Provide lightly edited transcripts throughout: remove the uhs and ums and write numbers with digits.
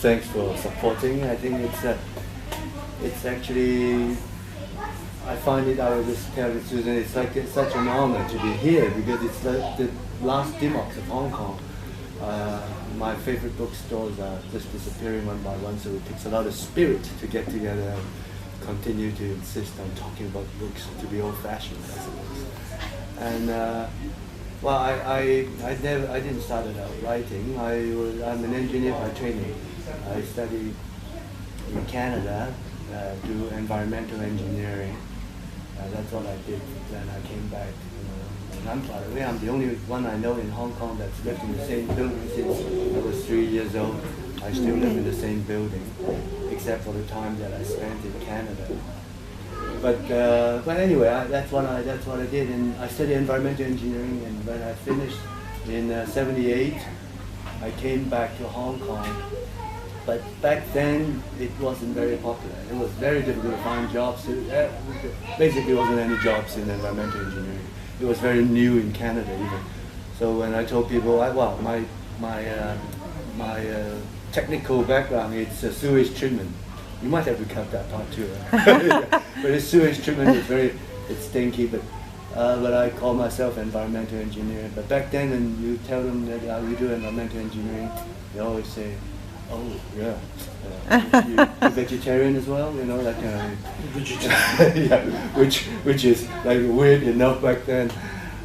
Thanks for supporting. I think it's actually, I find it, I was just telling Susan, it's like it's such an honor to be here because it's the last democs of Hong Kong. My favorite bookstores are just disappearing one by one, so it takes a lot of spirit to get together and continue to insist on talking about books, to be old-fashioned, I suppose. And I didn't start out writing. I'm an engineer by training. I studied in Canada, do environmental engineering. That's what I did. Then I came back. And I'm the only one I know in Hong Kong that's lived in the same building since I was 3 years old. I still live in the same building, except for the time that I spent in Canada. But anyway, that's what I did, and I studied environmental engineering. And when I finished in '78, I came back to Hong Kong. But back then, it wasn't very popular. It was very difficult to find jobs. Basically, wasn't any jobs in environmental engineering. It was very new in Canada even. So when I told people, my technical background, it's sewage treatment. You might have to cut that part too. Right? But it's sewage treatment. It's stinky. But I call myself environmental engineer. But back then, when you tell them that you do environmental engineering, they always say, "Oh, yeah, you vegetarian as well?" You know, that kind of thing. Yeah, which is like weird enough back then.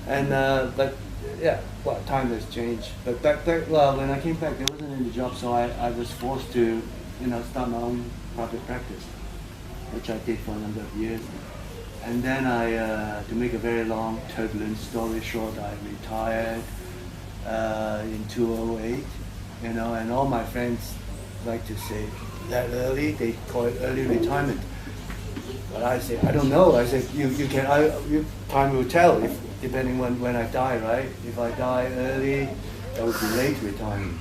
And but yeah, well, time has changed. But back when I came back, there wasn't any job, so I was forced to, start my own private practice, which I did for a number of years. And then to make a very long, turbulent story short, I retired in 2008. And all my friends like to say that early, they call it early retirement. But I say, I don't know. I say, time will tell, depending when I die, right? If I die early, that would be late retirement.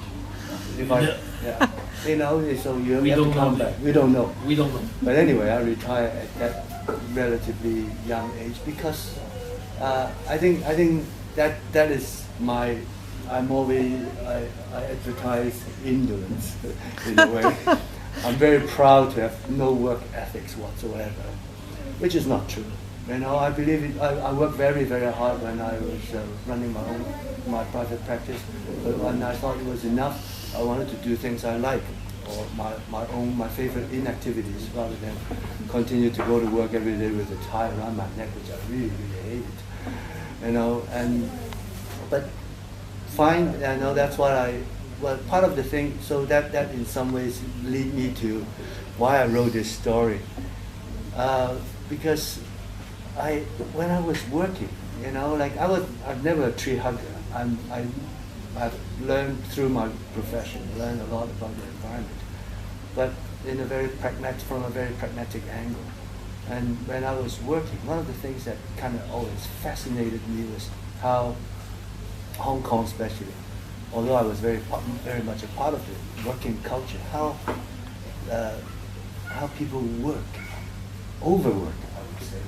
So you have to come back. We don't know. We don't know. But anyway, I retired at that relatively young age because I think that is my. I advertise indolence in a way. I'm very proud to have no work ethics whatsoever, which is not true. I believe it. I worked very, very hard when I was running my private practice. But when I thought it was enough, I wanted to do things I like, or my favorite inactivities, rather than continue to go to work every day with a tie around my neck, which I really, really hated. But fine, that's what part of the thing, so that in some ways lead me to why I wrote this story. Because when I was working, I'm never a tree hugger. I've learned through my profession, learned a lot about the environment, but from a very pragmatic angle. And when I was working, one of the things that kind of always fascinated me was how Hong Kong especially, although I was very much a part of the working culture, how people work, overwork, I would say.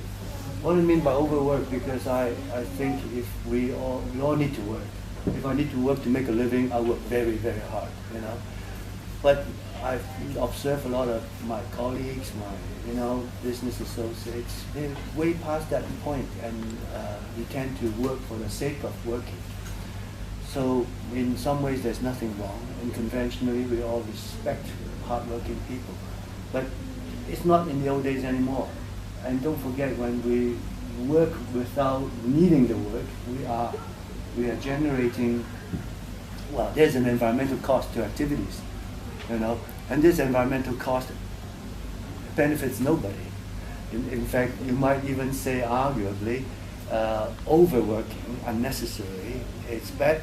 What do I mean by overwork? Because I think if we all need to work. If I need to work to make a living, I work very, very hard, But I've observed a lot of my colleagues, my business associates, they're way past that point, and we tend to work for the sake of working. So in some ways there's nothing wrong, and conventionally we all respect hardworking people. But it's not in the old days anymore. And don't forget, when we work without needing the work, we are generating, there's an environmental cost to activities, and this environmental cost benefits nobody. In fact, you might even say, arguably, overworking unnecessarily, it's bad,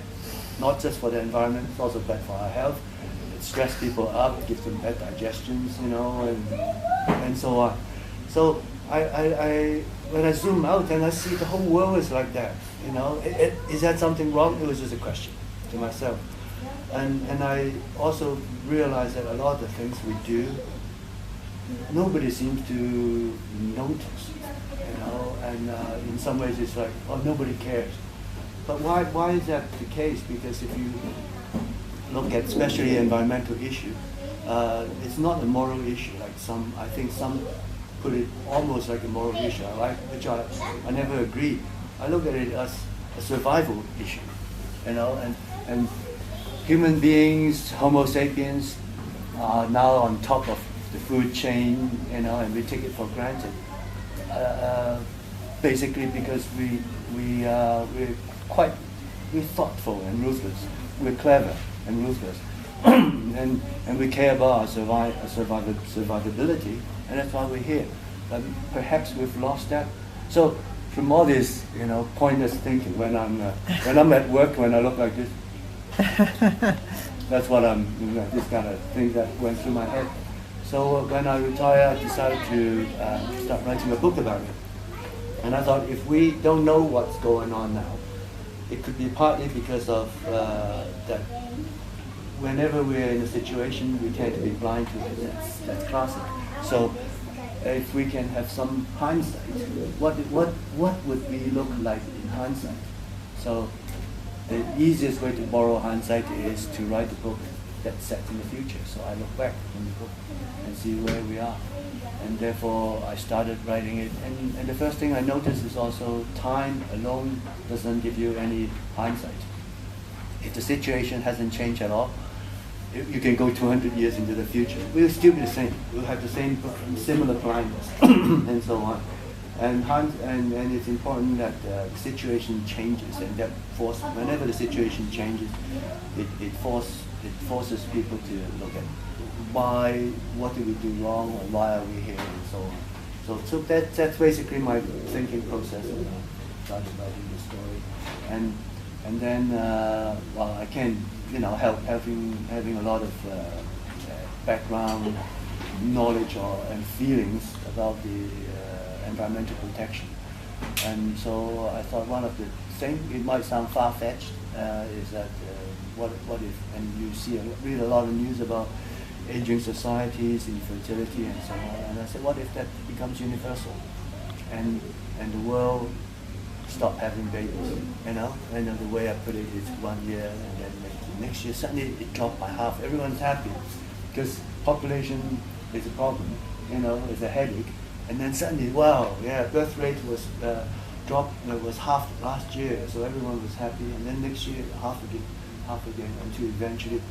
not just for the environment, it's also bad for our health. It stresses people up, gives them bad digestions, and so on. So when I zoom out and I see the whole world is like that, is that something wrong? It was just a question to myself. And I also realized that a lot of the things we do, nobody seems to notice, and in some ways it's like, nobody cares. But why is that the case? Because if you look at especially environmental issue, it's not a moral issue like some. I think some put it almost like a moral issue, which I never agree. I look at it as a survival issue, and human beings, Homo sapiens, are now on top of the food chain, and we take it for granted. Basically because we're thoughtful and ruthless. We're clever and ruthless, and we care about our survivability, and that's why we're here. But perhaps we've lost that. So from all this, pointless thinking, when I'm at work, when I look like this, that's what this kind of thing that went through my head. So when I retired, I decided to start writing a book about it. And I thought, if we don't know what's going on now, it could be partly because of that whenever we're in a situation, we tend to be blind to it. That's classic. So if we can have some hindsight, what would we look like in hindsight? So the easiest way to borrow hindsight is to write a book that's set in the future. So I look back in the book and see where we are. And therefore I started writing it. And the first thing I noticed is also time alone doesn't give you any hindsight. If the situation hasn't changed at all, you can go 200 years into the future. We'll still be the same. We'll have the same similar blindness and so on. And it's important that the situation changes, and that whenever the situation changes, it forces people to look at what did we do wrong, or why are we here, and so on. So that's basically my thinking process when I started writing the story. And then I can help having a lot of background knowledge and feelings about the environmental protection. And so I thought one of the things, it might sound far-fetched, is that what if, and you read a lot of news about aging societies, infertility, and so on. And I said, what if that becomes universal, and the world stop having babies? And the way I put it is 1 year, and then next year suddenly it dropped by half. Everyone's happy because population is a problem, it's a headache. And then suddenly, wow, birth rate was dropped, was half last year, so everyone was happy. And then next year, half again, until eventually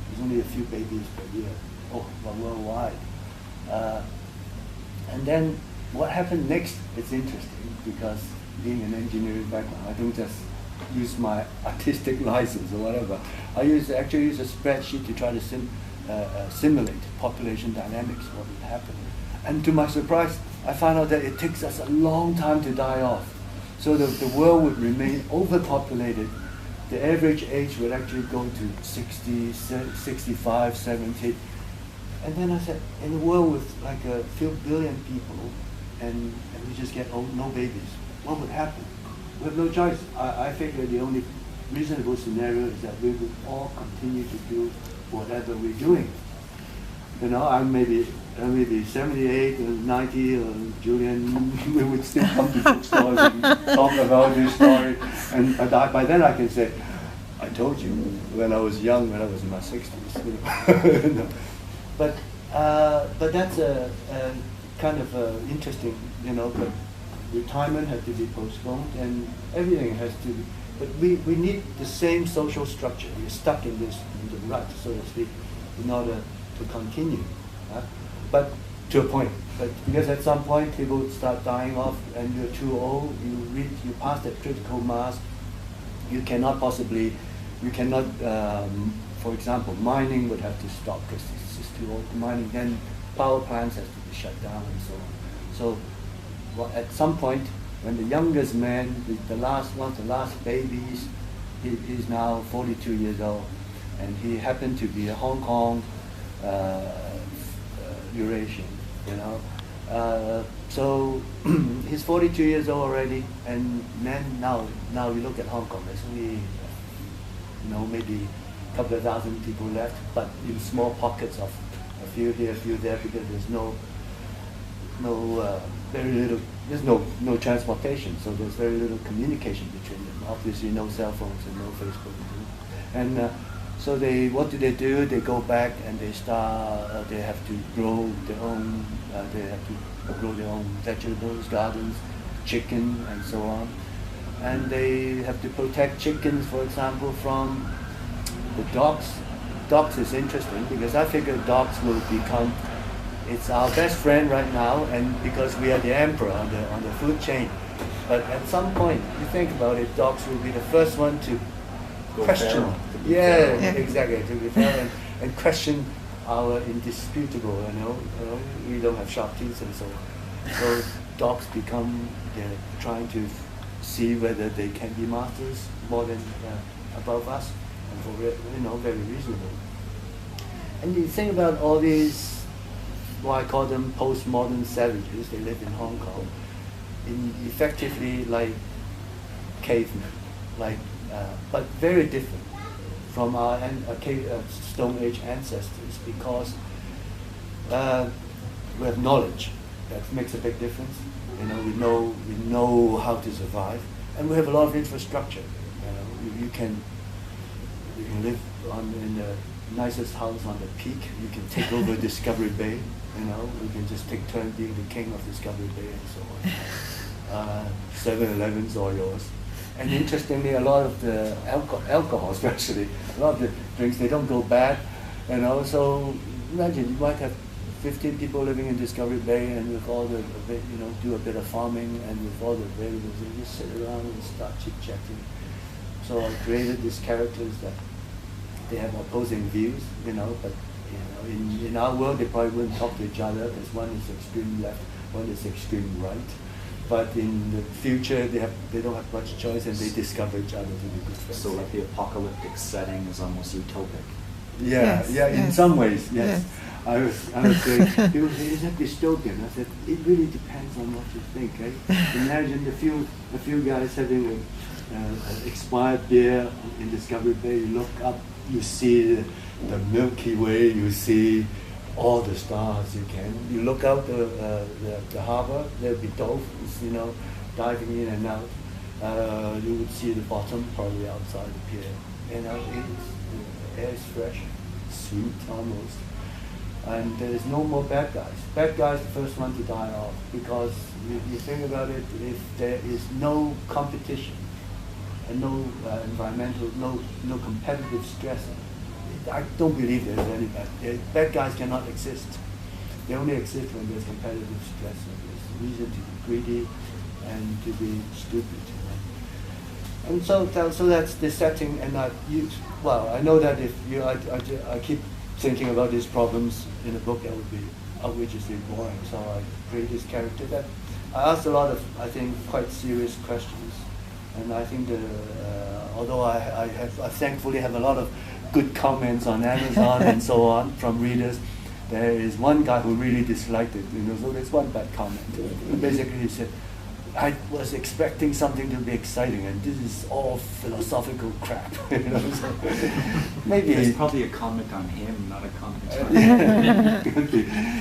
there's only a few babies per year, worldwide. And then what happened next is interesting, because being an engineering background, I don't just use my artistic license or whatever. I actually use a spreadsheet to try to simulate population dynamics, what would happen. And to my surprise, I found out that it takes us a long time to die off. So the world would remain overpopulated. The average age would actually go to 60, 65, 70. And then I said, in a world with like a few billion people, and we just get no babies, what would happen? We have no choice. I figure the only reasonable scenario is that we would all continue to do whatever we're doing. I'm maybe 78 or 90, or Julian, we would still come to bookstores and talk about this story. And by then I can say, I told you when I was young, when I was in my 60s. But that's a kind of interesting, but retirement has to be postponed, and everything has to be. But we need the same social structure. We're stuck in the rut, so to speak, in order to continue. But to a point. But because at some point people start dying off, and you're too old, you pass that critical mass, you cannot, for example, mining would have to stop because it's just too old. Mining, then power plants have to be shut down, and so on. So at some point, when the youngest man, the last babies, he's now 42 years old, and he happened to be a Hong Kong Eurasian, so he's 42 years old already, and then now you look at Hong Kong, there's only maybe a couple of thousand people left, but in small pockets of a few here, a few there, because there's very little, there's no transportation, so there's very little communication between them. Obviously no cell phones and no Facebook. And So what do? They go back and they start. They have to grow their own. They have to grow their own vegetables, gardens, chicken, and so on. And they have to protect chickens, for example, from the dogs. Dogs is interesting because I figure dogs will become. It's our best friend right now, and because we are the emperor on the food chain. But at some point, you think about it, dogs will be the first one to question. Exactly, to be fair and question our indisputable, we don't have sharp teeth and so on. So dogs become, they're trying to see whether they can be masters more than above us, and for very reasonable. And you think about all these, what I call them postmodern savages, they live in Hong Kong, effectively like cavemen, but very different from our Stone Age ancestors, because we have knowledge that makes a big difference. We know how to survive, and we have a lot of infrastructure. You can live in the nicest house on the peak. You can take over Discovery Bay. We can just take turns being the king of Discovery Bay and so on. 7-Eleven's all yours. And interestingly, a lot of the alcohol, especially, a lot of the drinks, they don't go bad. So imagine you might have 15 people living in Discovery Bay, and with all the, do a bit of farming, and with all the variables, they just sit around and start chit-chatting. So I created these characters that they have opposing views, but in our world they probably wouldn't talk to each other, because one is extreme left, one is extreme right. But in the future, they don't have much choice, and they discover each other to be good friends. So like the apocalyptic setting is almost utopic. In some ways, yes. I was saying, people say, is that dystopian? I said, it really depends on what you think. Imagine a few guys having an expired beer in Discovery Bay. You look up, you see the Milky Way, you see all the stars you can. You look out the harbor, there'll be dolphins, diving in and out. You would see the bottom probably outside the pier. The air is fresh, sweet almost. And there's no more bad guys. Bad guys are the first one to die off, because you think about it, if there is no competition and no environmental, no competitive stress, I don't believe there's any bad guys cannot exist. They only exist when there's competitive stress, and there's reason to be greedy and to be stupid. And so that's the setting. And I know that if I keep thinking about these problems in a book, that would be outrageously boring. So I create this character that I asked a lot of, I think, quite serious questions. And I think although I thankfully have a lot of good comments on Amazon and so on from readers, there is one guy who really disliked it. So there's one bad comment. Basically, he said, I was expecting something to be exciting, and this is all philosophical crap. So maybe it's probably a comment on him, not a comment on him.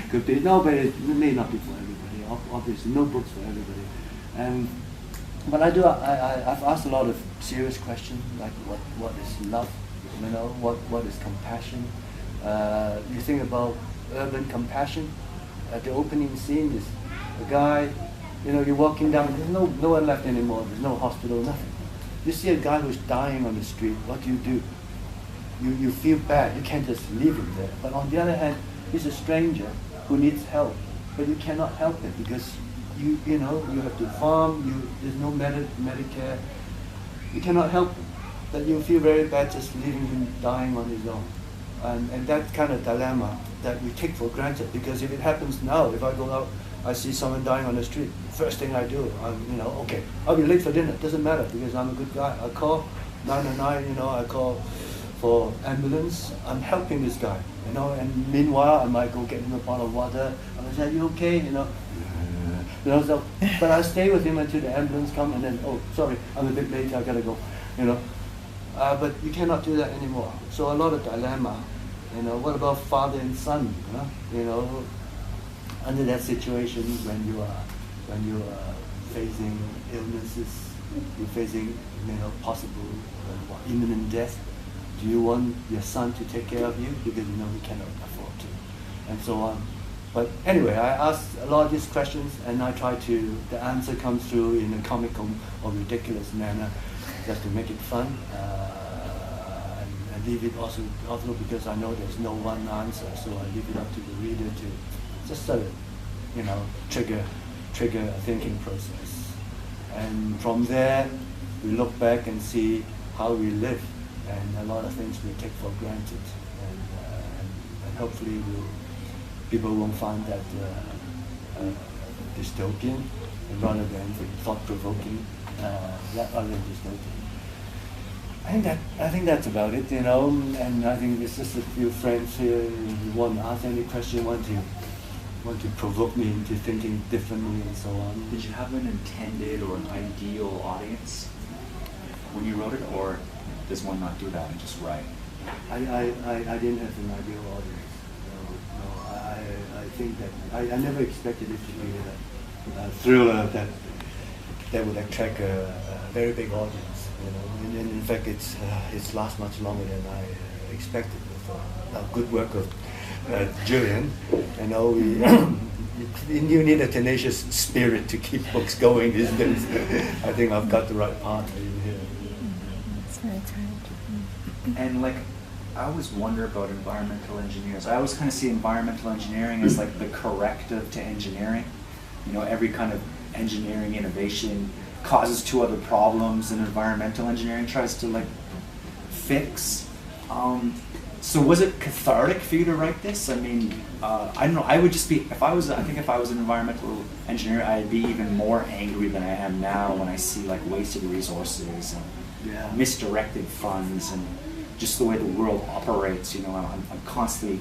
Could be. No, but it may not be for everybody. Obviously, no books for everybody. But I've asked a lot of serious questions, like what is love? What is compassion? You think about urban compassion. At the opening scene, is a guy. You're walking down, there's no one left anymore, there's no hospital, nothing. You see a guy who's dying on the street, what do? You feel bad, you can't just leave him there. But on the other hand, he's a stranger who needs help, but you cannot help him because you have to farm, there's no Medicare, you cannot help him. But you feel very bad just leaving him dying on his own. And that kind of dilemma that we take for granted, because if it happens now, if I go out, I see someone dying on the street, first thing I do, okay, I'll be late for dinner, doesn't matter, because I'm a good guy. I call 999, I call for ambulance, I'm helping this guy, and meanwhile I might go get him a bottle of water, I say, are you okay, so, but I stay with him until the ambulance comes, and then, oh, sorry, I'm a bit late, I gotta go, but you cannot do that anymore. So a lot of dilemma, what about father and son, under that situation, when you are facing illnesses, you're facing possible imminent death, do you want your son to take care of you? Because you know he cannot afford to, and so on. But anyway, I asked a lot of these questions, and I try to, the answer comes through in a comical or ridiculous manner, just to make it fun, and leave it also because I know there's no one answer, so I leave it up to the reader to just sort of, you know, trigger a thinking process. And from there, we look back and see how we live, and a lot of things we take for granted, and hopefully people won't find that dystopian, rather than thought-provoking, rather than dystopian. I think that's about it, you know. And I think there's just a few friends here who want to ask any question, want to provoke me into thinking differently, and so on. Did you have an intended or an ideal audience when you wrote it, or does one not do that and just write? I didn't have an ideal audience. No, I think that I never expected it to be a thriller that would attract a very big audience. You know, and in fact, it's last much longer than I expected. With a good work of Julian, you know, you need a tenacious spirit to keep books going these days. I think I've got the right part in here. That's very kind. And like, I always wonder about environmental engineers. I always kind of see environmental engineering as like the corrective to engineering. You know, every kind of engineering innovation causes two other problems, and environmental engineering tries to like fix. So was it cathartic for you to write this? I mean, I don't know. I would just be, if I was an environmental engineer, I'd be even more angry than I am now when I see like wasted resources and misdirected funds and just the way the world operates. You know, I'm constantly,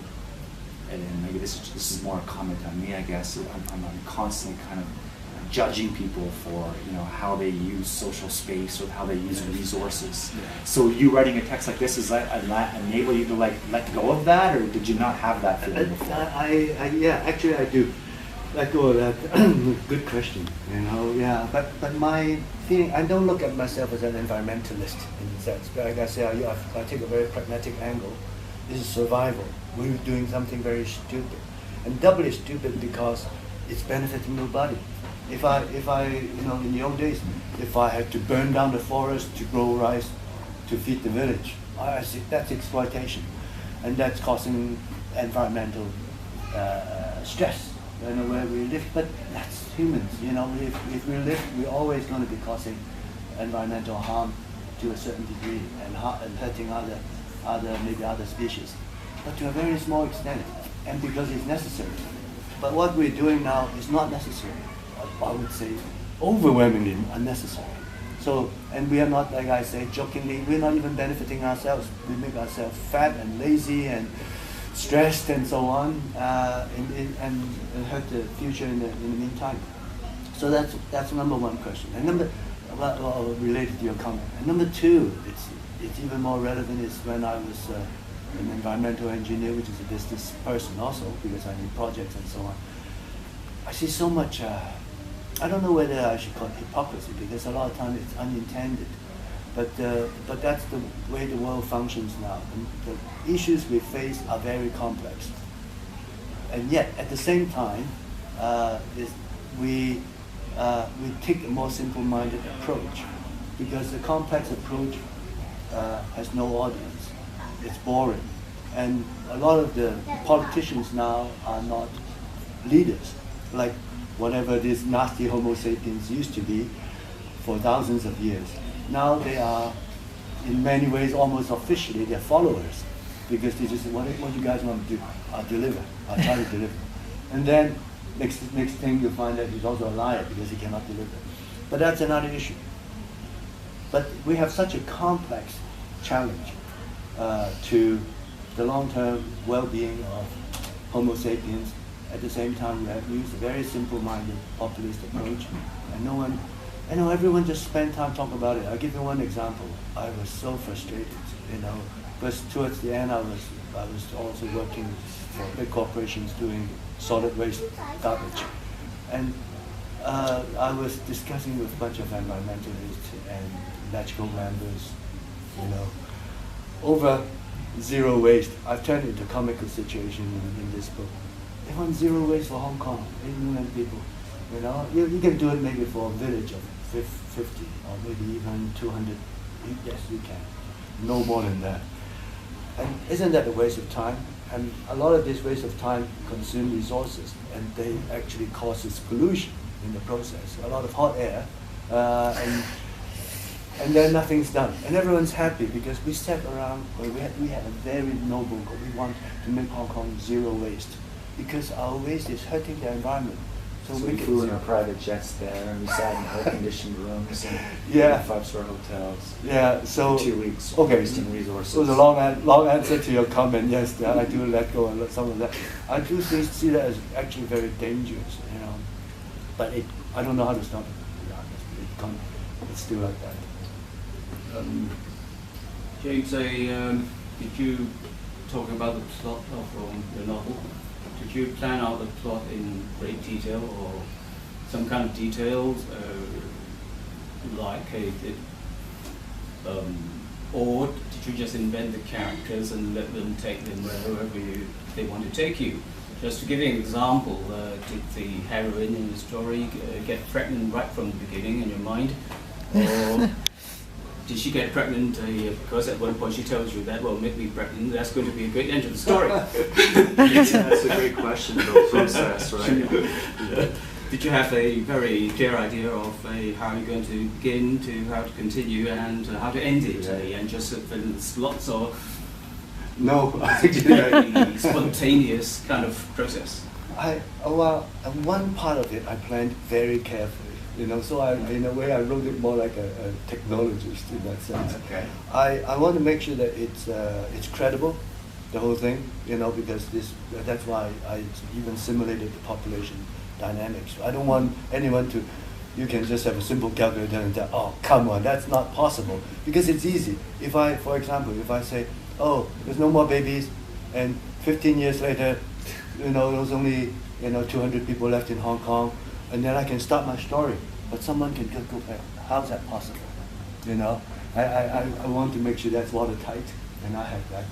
and maybe this is more a comment on me, I guess. I'm constantly kind of judging people for, you know, how they use social space or how they use resources. So you writing a text like this, does that enable you to like let go of that, or did you not have that feeling before? Actually I do let go of that. Good question, you know. Yeah, but my feeling, I don't look at myself as an environmentalist in a sense. Like I say, I take a very pragmatic angle. This is survival. We're doing something very stupid, and doubly stupid because it's benefiting nobody. If I, you know, in the old days, if I had to burn down the forest to grow rice to feed the village, I see that's exploitation, and that's causing environmental stress, you know, where we live. But that's humans, you know. If we live, we're always going to be causing environmental harm to a certain degree, and hurting other species, but to a very small extent, and because it's necessary. But what we're doing now is not necessary. I would say overwhelmingly unnecessary. So, and we are not, like I say jokingly, we're not even benefiting ourselves. We make ourselves fat and lazy and stressed and so on, and hurt the future in the meantime. So that's number one question. And related to your comment. And number two, it's even more relevant, is when I was an environmental engineer, which is a business person also, because I need projects and so on. I see so much. I don't know whether I should call it hypocrisy, because a lot of times it's unintended, but that's the way the world functions now. And the issues we face are very complex, and yet at the same time, we take a more simple-minded approach, because the complex approach has no audience. It's boring, and a lot of the politicians now are not leaders, like whatever this nasty Homo sapiens used to be for thousands of years. Now they are, in many ways, almost officially, they're followers, because they just say, what you guys want to do? I'll deliver. I'll try to deliver. And then next thing you find that he's also a liar because he cannot deliver. But that's another issue. But we have such a complex challenge to the long-term well-being of Homo sapiens. At the same time, we have used a very simple-minded populist approach, and no one, I know everyone just spent time talking about it. I'll give you one example. I was so frustrated, you know, because towards the end I was also working for big corporations doing solid waste garbage, and I was discussing with a bunch of environmentalists and electrical members, you know, over zero waste. I've turned it into a comical situation in this book. They want zero waste for Hong Kong, 8 million people. You know, you can do it maybe for a village of 50 or maybe even 200. Yes, you can. No more than that. And isn't that a waste of time? And a lot of this waste of time consume resources, and they actually causes pollution in the process. A lot of hot air, and then nothing's done. And everyone's happy because we sat around, we had a very noble goal. We want to make Hong Kong zero waste because our waste is hurting the environment. So we flew in our private jets there, and we sat in air-conditioned rooms and yeah, 5-star hotels. Yeah, so 2 weeks wasting resources. So the long answer to your comment, yes, I do let go of some of that. I do see that as actually very dangerous, you know. But I don't know how to stop it. To be honest, it's still like that. James, did you talk about the plot of the novel? Did you plan out the plot in great detail, or some kind of details, or did you just invent the characters and let them take them wherever they want to take you? Just to give you an example, did the heroine in the story get pregnant right from the beginning in your mind, or did she get pregnant because at one point she tells you that, well, make me pregnant, that's going to be a great end to the story? That's a great question about process, right? Yeah. Did you have a very clear idea of how you're going to begin, to how to continue, and how to end it, and just fill in the slots, or no, it's a very spontaneous kind of process? One part of it I planned very carefully. You know, so in a way I wrote it more like a technologist in that sense. Okay. I want to make sure that it's credible, the whole thing. You know, because that's why I even simulated the population dynamics. I don't want anyone to. You can just have a simple calculator and tell, oh, come on, that's not possible, because it's easy. For example, if I say, oh, there's no more babies, and 15 years later, you know, there's only 200 people left in Hong Kong. And then I can start my story, but someone can just go back. How's that possible? You know, I want to make sure that's watertight, and I have that.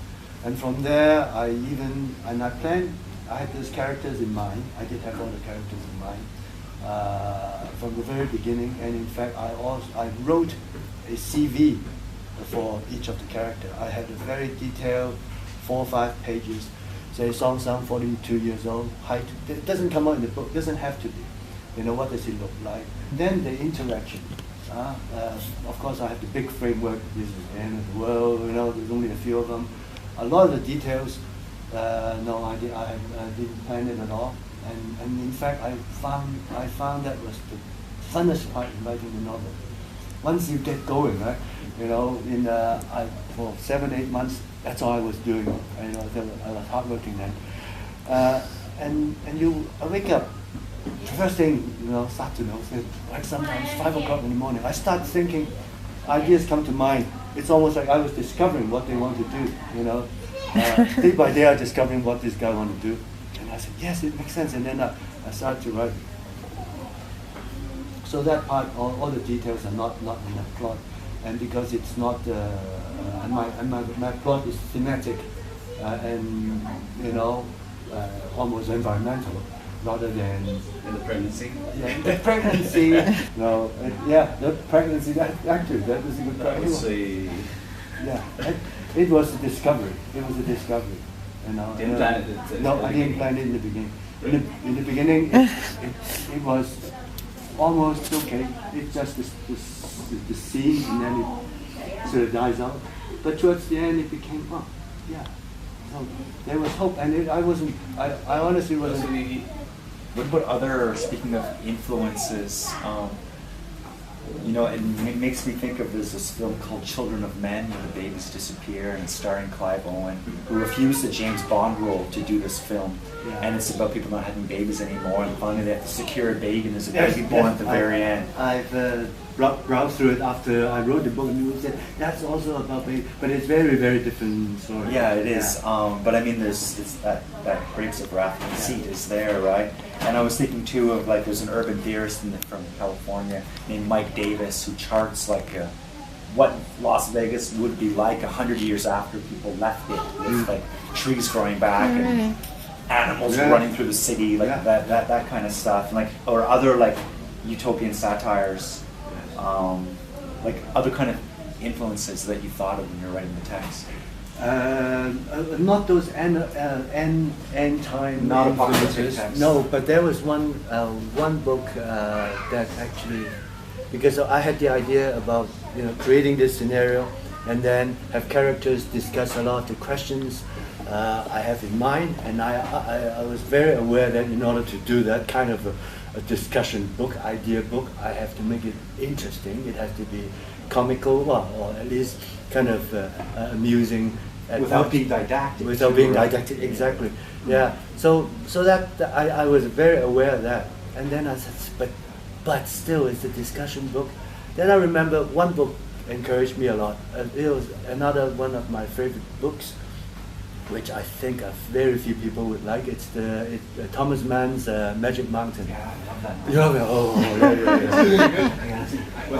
And from there, I planned. I had those characters in mind. I did have all the characters in mind from the very beginning. And in fact, I wrote a CV for each of the characters. I had a very detailed 4 or 5 pages. Say, Song Sang, 42 years old, height. It doesn't come out in the book. Doesn't have to be. You know, what does he look like? Then the interaction. Of course, I have the big framework. This is the end of the world. You know, there's only a few of them. A lot of the details, no idea. I didn't plan it at all. And in fact, I found that was the funnest part in writing the novel. Once you get going, right? You know, for 7-8 months, that's all I was doing. You know, I was hardworking then. And I wake up. First thing, you know, start to know, like sometimes 5 o'clock in the morning, I start thinking, ideas come to mind. It's almost like I was discovering what they want to do, you know. Day by day, I'm discovering what this guy wants to do. And I said, yes, it makes sense. And then I started to write. So that part, all the details are not in the plot. And because it's not, my plot is thematic and, you know, almost environmental. Rather than in the pregnancy. Yeah, the pregnancy. No, the pregnancy. That was a good pregnancy. Yeah, it was a discovery. It was a discovery. You know. Didn't plan it. No, I didn't plan it in the beginning. In the beginning, it was almost okay. It's just the scene, and then it sort of dies out. But towards the end, it became yeah. So there was hope, and I honestly wasn't. What about other, speaking of influences, you know, it makes me think of this film called Children of Men, where the babies disappear, and it's starring Clive Owen, who refused the James Bond role to do this film. Yeah. And it's about people not having babies anymore, and finally they have to secure a baby, and there's a baby born at the very end. I've browsed through it after I wrote the book, and you said that's also about baby, but it's very, very different story. Yeah, it is. But I mean, there's that grapes of wrath conceit is there, right? And I was thinking too of, like, there's an urban theorist from California named Mike Davis who charts like what Las Vegas would be like 100 years after people left it, with like trees growing back and animals running through the city, like that kind of stuff, and like, or other like utopian satires, like other kind of influences that you thought of when you're writing the text. Not those end time Not influences. apocalyptic text. No, but there was one book that actually, because I had the idea about creating this scenario and then have characters discuss a lot of the questions I have in mind, and I was very aware that in order to do that kind of a discussion book, idea book, I have to make it interesting. It has to be comical, or at least kind of amusing. Without being didactic. Without being didactic, exactly. Yeah. So that I was very aware of that, and then I said, but still, it's a discussion book. Then I remember one book encouraged me a lot. It was another one of my favorite books, which I think very few people would like. It's Thomas Mann's Magic Mountain. Yeah, I love that. You love it? The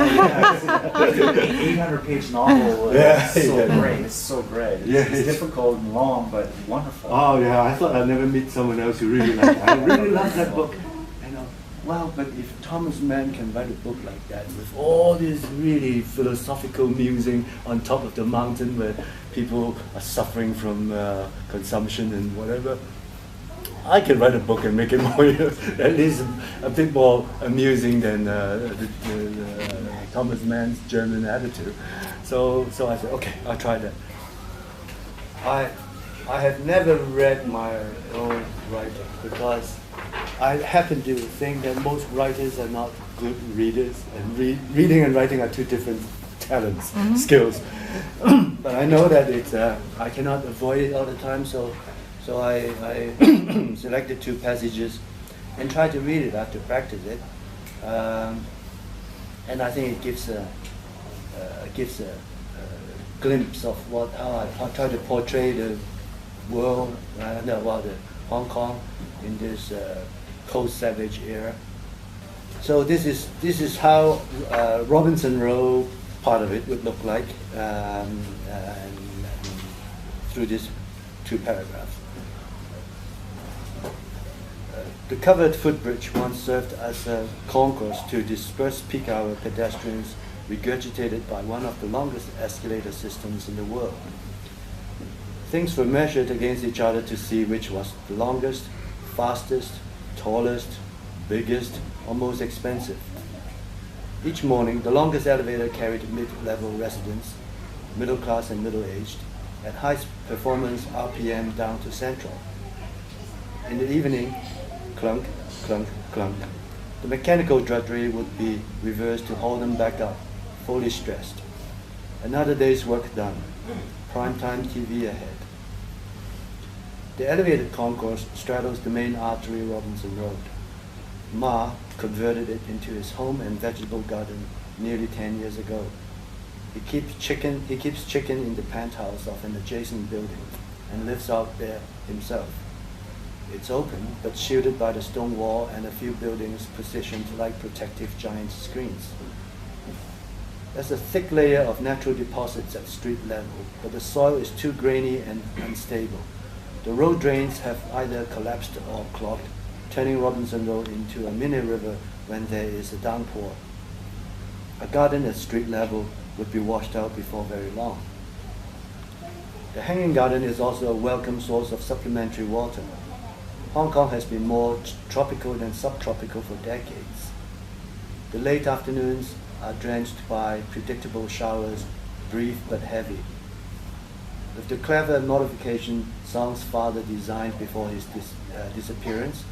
800-page novel. It's so great. It's so great. It's difficult and long, but wonderful. Oh yeah, I thought I'd never meet someone else who really liked it. I really love that book. Well, but if Thomas Mann can write a book like that with all this really philosophical musing on top of the mountain where people are suffering from consumption and whatever, I can write a book and make it more, at least a bit more amusing than Thomas Mann's German attitude. So I said, okay, I'll try that. I have never read my own writing because I happen to think that most writers are not good readers, and reading and writing are two different talents, skills. But I know that I cannot avoid it all the time, so I selected two passages and tried to read it. I have to practice it, and I think it gives a glimpse of how I try to portray the world, the Hong Kong in this post-savage era. So this is how Robinson Row, part of it, would look like through these two paragraphs. The covered footbridge once served as a concourse to disperse peak hour pedestrians regurgitated by one of the longest escalator systems in the world. Things were measured against each other to see which was the longest, fastest, tallest, biggest, or most expensive. Each morning, the longest elevator carried mid-level residents, middle class and middle-aged, at high performance RPM down to Central. In the evening, clunk, clunk, clunk, the mechanical drudgery would be reversed to haul them back up, fully stressed. Another day's work done. Primetime TV ahead. The elevated concourse straddles the main artery Robinson Road. Ma converted it into his home and vegetable garden nearly 10 years ago. He keeps chicken in the penthouse of an adjacent building and lives out there himself. It's open, but shielded by the stone wall and a few buildings positioned like protective giant screens. There's a thick layer of natural deposits at street level, but the soil is too grainy and unstable. The road drains have either collapsed or clogged, turning Robinson Road into a mini river when there is a downpour. A garden at street level would be washed out before very long. The hanging garden is also a welcome source of supplementary water. Hong Kong has been more tropical than subtropical for decades. The late afternoons are drenched by predictable showers, brief but heavy. With the clever modification Song's father designed before his disappearance,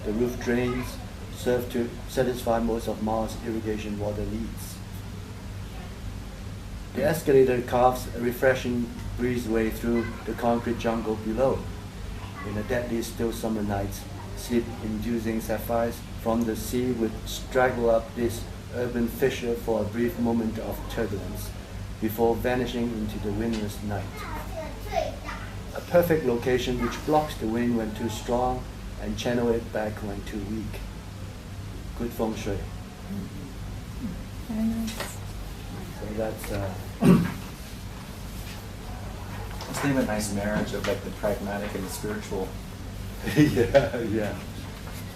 the roof drains serve to satisfy most of Ma's irrigation water needs. The escalator carves a refreshing breezeway through the concrete jungle below. In a deadly still summer night, sleep-inducing sapphires from the sea would straggle up this urban fissure for a brief moment of turbulence before vanishing into the windless night. A perfect location which blocks the wind when too strong and channel it back when too weak. Good feng shui. Very nice. So that's Let's think of a nice marriage of like the pragmatic and the spiritual, yeah.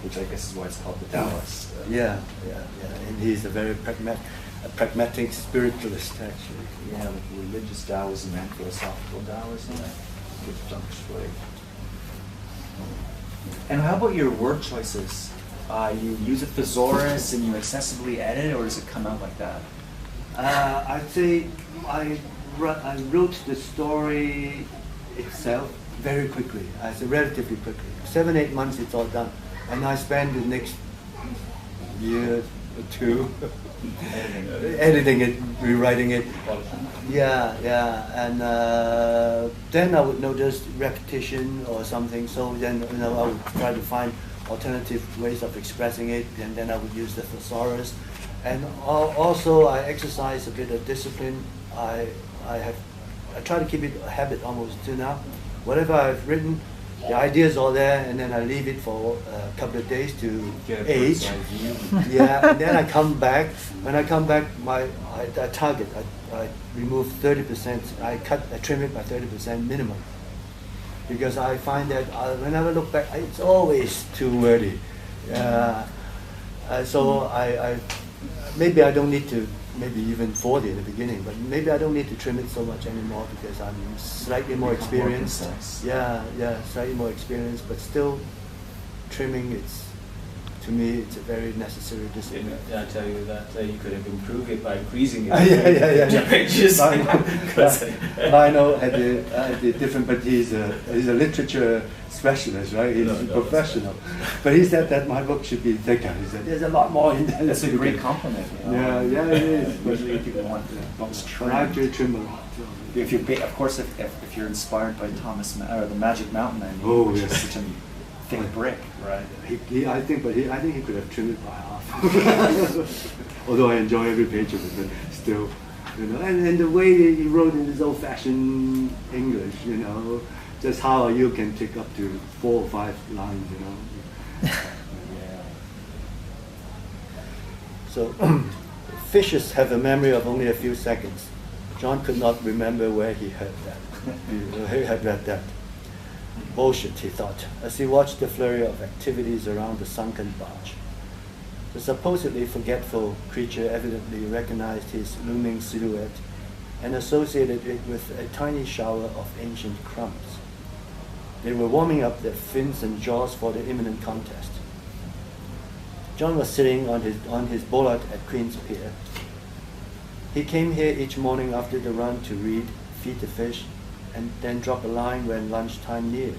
which I guess is why it's called the Taoist. Yeah. And he's a very pragmatic spiritualist, actually. Yeah, like religious Taoism and philosophical Taoism, which feng shui. And how about your word choices? You use a thesaurus and you accessibly edit, or does it come out like that? I'd say I wrote the story itself very quickly. I said relatively quickly. 7-8 months, it's all done. And I spend the next year or two editing it, rewriting it. Yeah. And then I would notice repetition or something. So then I would try to find alternative ways of expressing it, and then I would use the thesaurus. And also I exercise a bit of discipline. I try to keep it a habit almost to now. Whatever I've written, the ideas are there, and then I leave it for a couple of days to age. Yeah, and then I come back. When I come back, I target. I remove 30%. I trim it by 30% minimum, because I find that whenever I look back, it's always too wordy. So I maybe I don't need to. Maybe even 40 at the beginning, but maybe I don't need to trim it so much anymore because I'm slightly more experienced. Slightly more experienced, but still trimming, to me, it's a very necessary discipline. I tell you that you could have improved it by increasing it. Pages. I know at the different, but he's a literature specialist, right? He's a professional. But he said that my book should be thicker. He said there's a lot more in there. That's a great compliment. Yeah, it is. Usually people want the books trimmed. I actually trim a lot. If you're inspired by or the Magic Mountain, I mean, which is such a thick brick, right? I think he could have trimmed it by half. Although I enjoy every page of it, but still, and the way he wrote in his old-fashioned English, just how you can take up to 4 or 5 lines, So, fishes have a memory of only a few seconds. John could not remember where he heard that. He had read that. Bullshit, he thought, as he watched the flurry of activities around the sunken barge. The supposedly forgetful creature evidently recognized his looming silhouette and associated it with a tiny shower of ancient crumbs. They were warming up their fins and jaws for the imminent contest. John was sitting on his bollard at Queen's Pier. He came here each morning after the run to read, feed the fish, and then drop a line when lunchtime neared.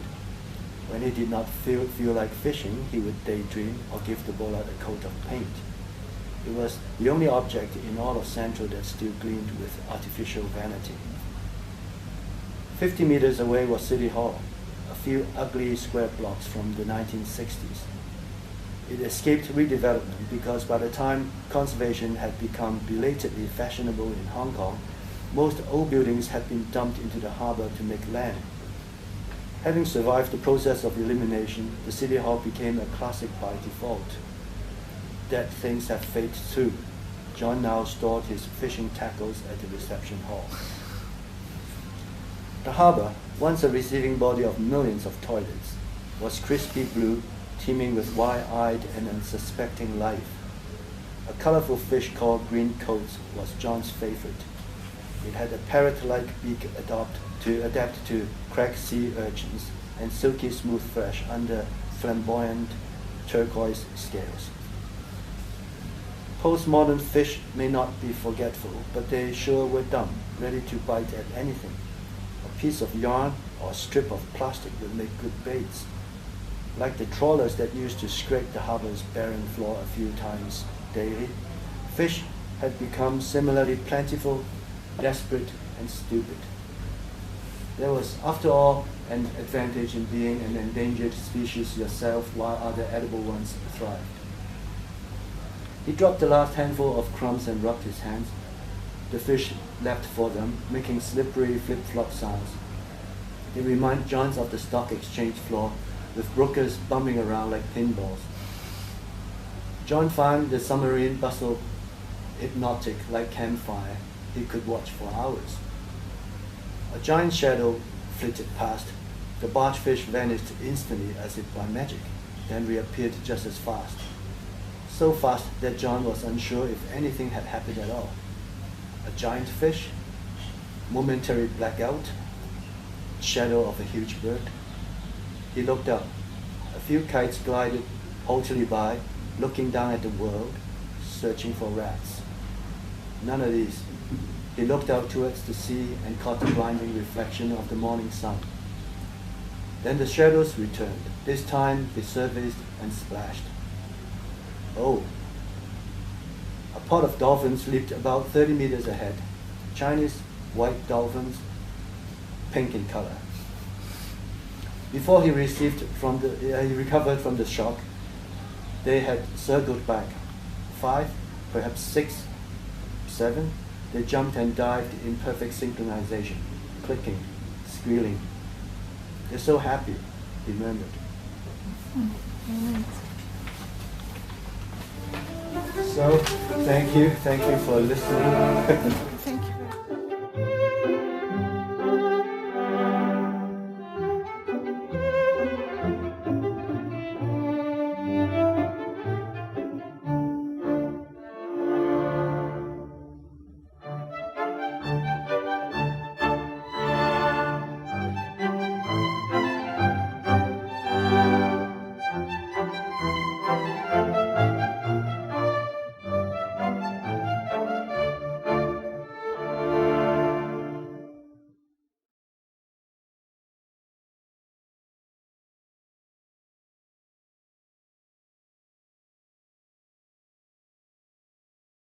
When he did not feel like fishing, he would daydream or give the bollard a coat of paint. It was the only object in all of Central that still gleamed with artificial vanity. 50 meters away was City Hall, a few ugly square blocks from the 1960s. It escaped redevelopment because by the time conservation had become belatedly fashionable in Hong Kong, most old buildings had been dumped into the harbor to make land. Having survived the process of elimination, the City Hall became a classic by default. That things have faded too. John now stored his fishing tackles at the reception hall. The harbor, once a receiving body of millions of toilets, was crispy blue, teeming with wide-eyed and unsuspecting life. A colorful fish called green coats was John's favorite. It had a parrot-like beak adapted to crack sea urchins and silky smooth flesh under flamboyant turquoise scales. Postmodern fish may not be forgetful, but they sure were dumb, ready to bite at anything. A piece of yarn or a strip of plastic would make good baits. Like the trawlers that used to scrape the harbor's barren floor a few times daily, fish had become similarly plentiful, desperate, and stupid. There was, after all, an advantage in being an endangered species yourself while other edible ones thrived. He dropped the last handful of crumbs and rubbed his hands. The fish leapt for them, making slippery flip-flop sounds. They remind John of the stock exchange floor, with brokers bumping around like pinballs. John found the submarine bustle hypnotic like campfire. he could watch for hours. A giant shadow flitted past. The bargefish vanished instantly as if by magic, then reappeared just as fast. So fast that John was unsure if anything had happened at all. A giant fish, momentary blackout, shadow of a huge bird. He looked up. A few kites glided haughtily by, looking down at the world, searching for rats. None of these. He looked out towards the sea and caught the blinding reflection of the morning sun. Then the shadows returned. This time they surfaced and splashed. Oh! A pod of dolphins leaped about 30 meters ahead. Chinese white dolphins, pink in color. Before he recovered from the shock, they had circled back. 5, perhaps 6, 7. They jumped and dived in perfect synchronization, clicking, squealing. They're so happy, he murmured. So, thank you for listening.